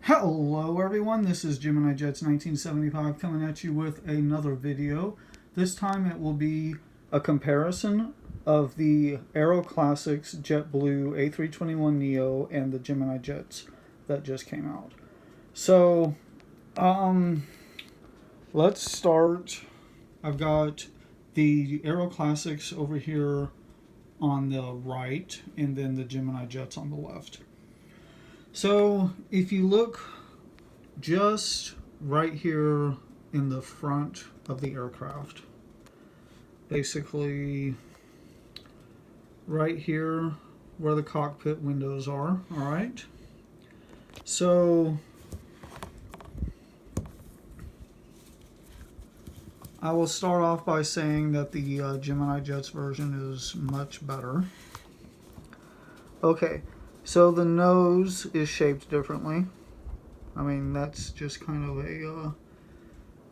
Hello everyone, this is Gemini Jets 1975 coming at you with another video. This time it will be a comparison of the Aeroclassics JetBlue A321neo and the Gemini Jets that just came out. So, let's start. I've got the Aeroclassics over here on the right and then the Gemini Jets on the left. So if you look just right here in the front of the aircraft, basically right here where the cockpit windows are, all right? So I will start off by saying that the Gemini Jets version is much better. Okay. So the nose is shaped differently. I mean, that's just kind of a,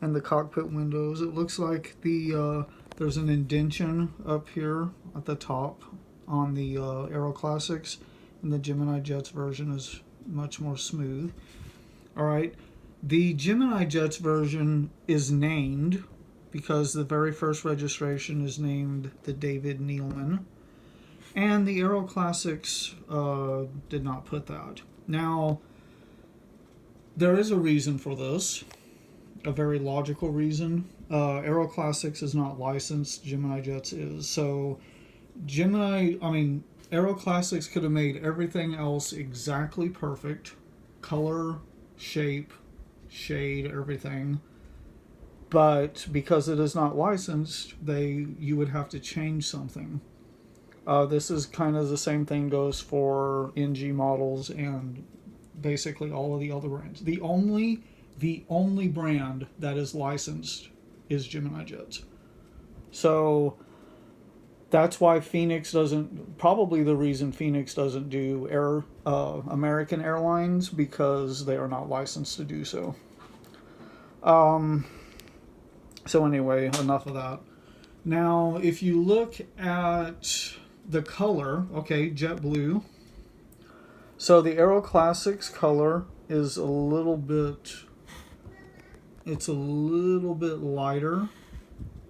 and the cockpit windows, it looks like there's an indentation up here at the top on the Aeroclassics, and the Gemini Jets version is much more smooth. All right, the Gemini Jets version is named because the very first registration is named the David Neilman. And the Aeroclassics did not put that. Now, there is a reason for this, a very logical reason. Aeroclassics is not licensed, Gemini Jets is. So, Aeroclassics could have made everything else exactly perfect. Color, shape, shade, everything. But because it is not licensed, you would have to change something. This is kind of the same thing goes for NG models and basically all of the other brands. The only brand that is licensed is Gemini Jets. So that's why Phoenix doesn't, probably the reason Phoenix doesn't do American Airlines, because they are not licensed to do so. So anyway, enough of that. Now, if you look at the color, okay, JetBlue. So the Aeroclassics color is a little bit lighter,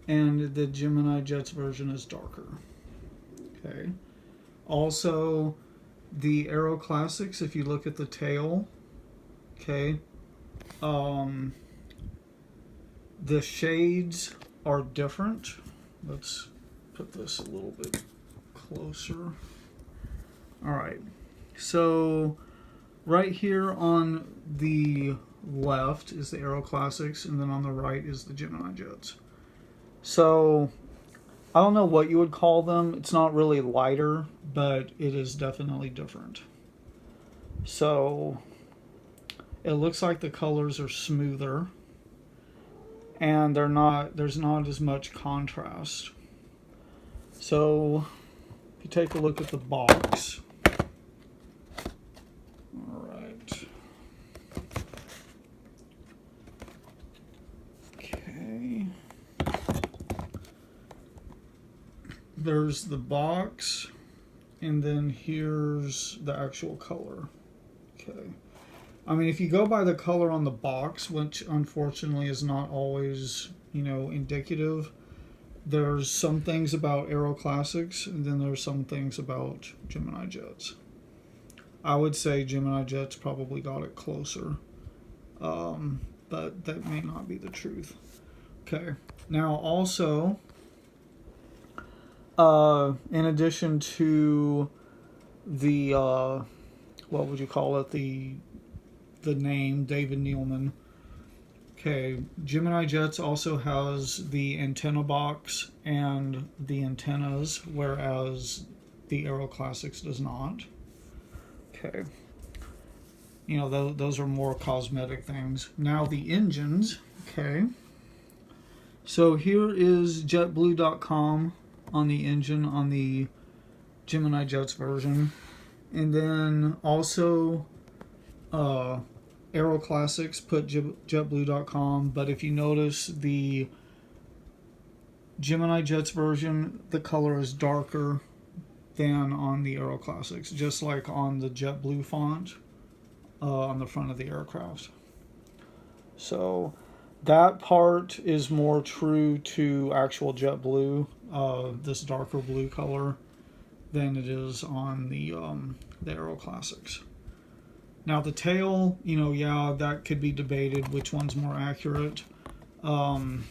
and the Gemini Jets version is darker. Okay. Also, the Aeroclassics, if you look at the tail, okay, the shades are different. Let's put this a little bit closer. All right, so right here on the left is the Aeroclassics, and then on the right is the Gemini Jets. So I don't know what you would call them. It's not really lighter, but it is definitely different. So it looks like the colors are smoother, and there's not as much contrast. So if you take a look at the box, all right, okay, there's the box, and then here's the actual color. Okay, I mean, if you go by the color on the box, which unfortunately is not always, indicative, there's some things about Aeroclassics, and then there's some things about Gemini Jets. I would say Gemini Jets probably got it closer, but that may not be the truth. Okay, now also, in addition to the, what would you call it, the name David Neilman, okay, Gemini Jets also has the antenna box and the antennas, whereas the Aeroclassics does not. Okay. Those are more cosmetic things. Now the engines, okay. So here is JetBlue.com on the engine on the Gemini Jets version. And then also Aeroclassics put JetBlue.com, but if you notice, the Gemini Jets version, the color is darker than on the Aeroclassics, just like on the JetBlue font. on the front of the aircraft. So that part is more true to actual JetBlue, this darker blue color, than it is on the Aeroclassics. Now the tail, you know, yeah, that could be debated which one's more accurate. But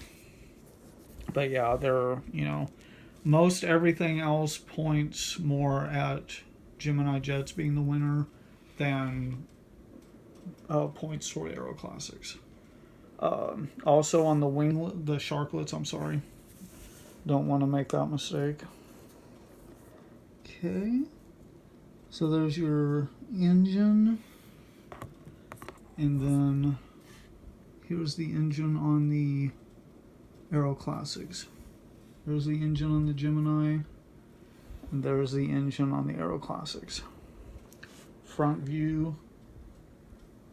yeah, they're, you know, most everything else points more at Gemini Jets being the winner than points toward Aeroclassics. Also on the the sharklets, I'm sorry. Don't want to make that mistake. Okay. So there's your engine. And then here's the engine on the Aeroclassics. There's the engine on the Gemini. And there's the engine on the Aeroclassics. Front view.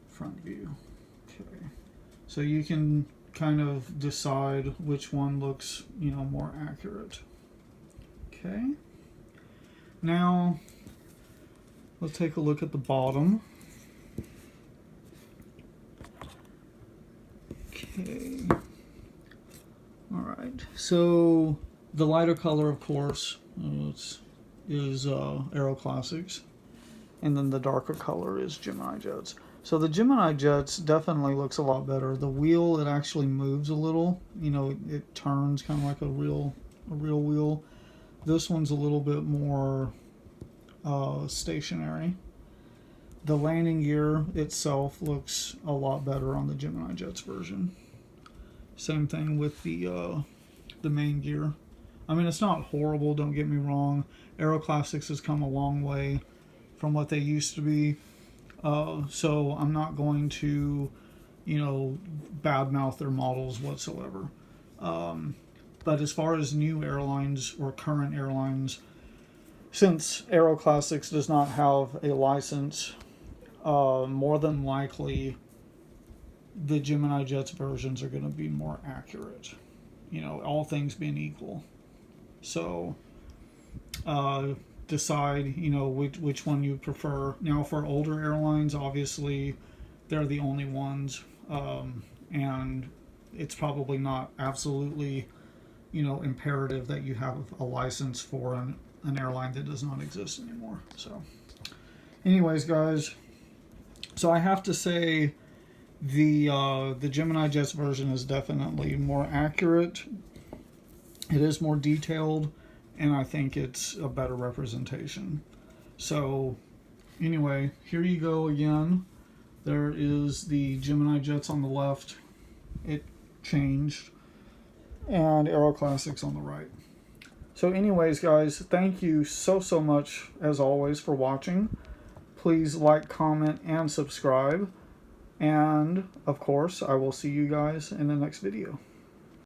Front view. Okay. So you can kind of decide which one looks, you know, more accurate. Okay. Now, let's take a look at the bottom. Okay. All right. So the lighter color, of course, is Aeroclassics, and then the darker color is Gemini Jets. So the Gemini Jets definitely looks a lot better. The wheel, it actually moves a little. You know, it turns kind of like a real wheel. This one's a little bit more stationary. The landing gear itself looks a lot better on the Gemini Jets version. Same thing with the main gear. I mean, it's not horrible, don't get me wrong. Aeroclassics has come a long way from what they used to be. So I'm not going to, you know, badmouth their models whatsoever. But as far as new airlines or current airlines, since Aeroclassics does not have a license, more than likely the Gemini Jets versions are going to be more accurate, you know, all things being equal. So decide, you know, which one you prefer. Now for older airlines, obviously they're the only ones, and it's probably not absolutely, you know, imperative that you have a license for an airline that does not exist anymore. So anyways, guys, so I have to say the Gemini Jets version is definitely more accurate. It is more detailed, and I think it's a better representation. So anyway, here you go again. There is the Gemini Jets on the left. It changed. And Aeroclassics on the right. So anyways, guys, thank you so much, as always, for watching. Please like, comment, and subscribe. And, of course, I will see you guys in the next video.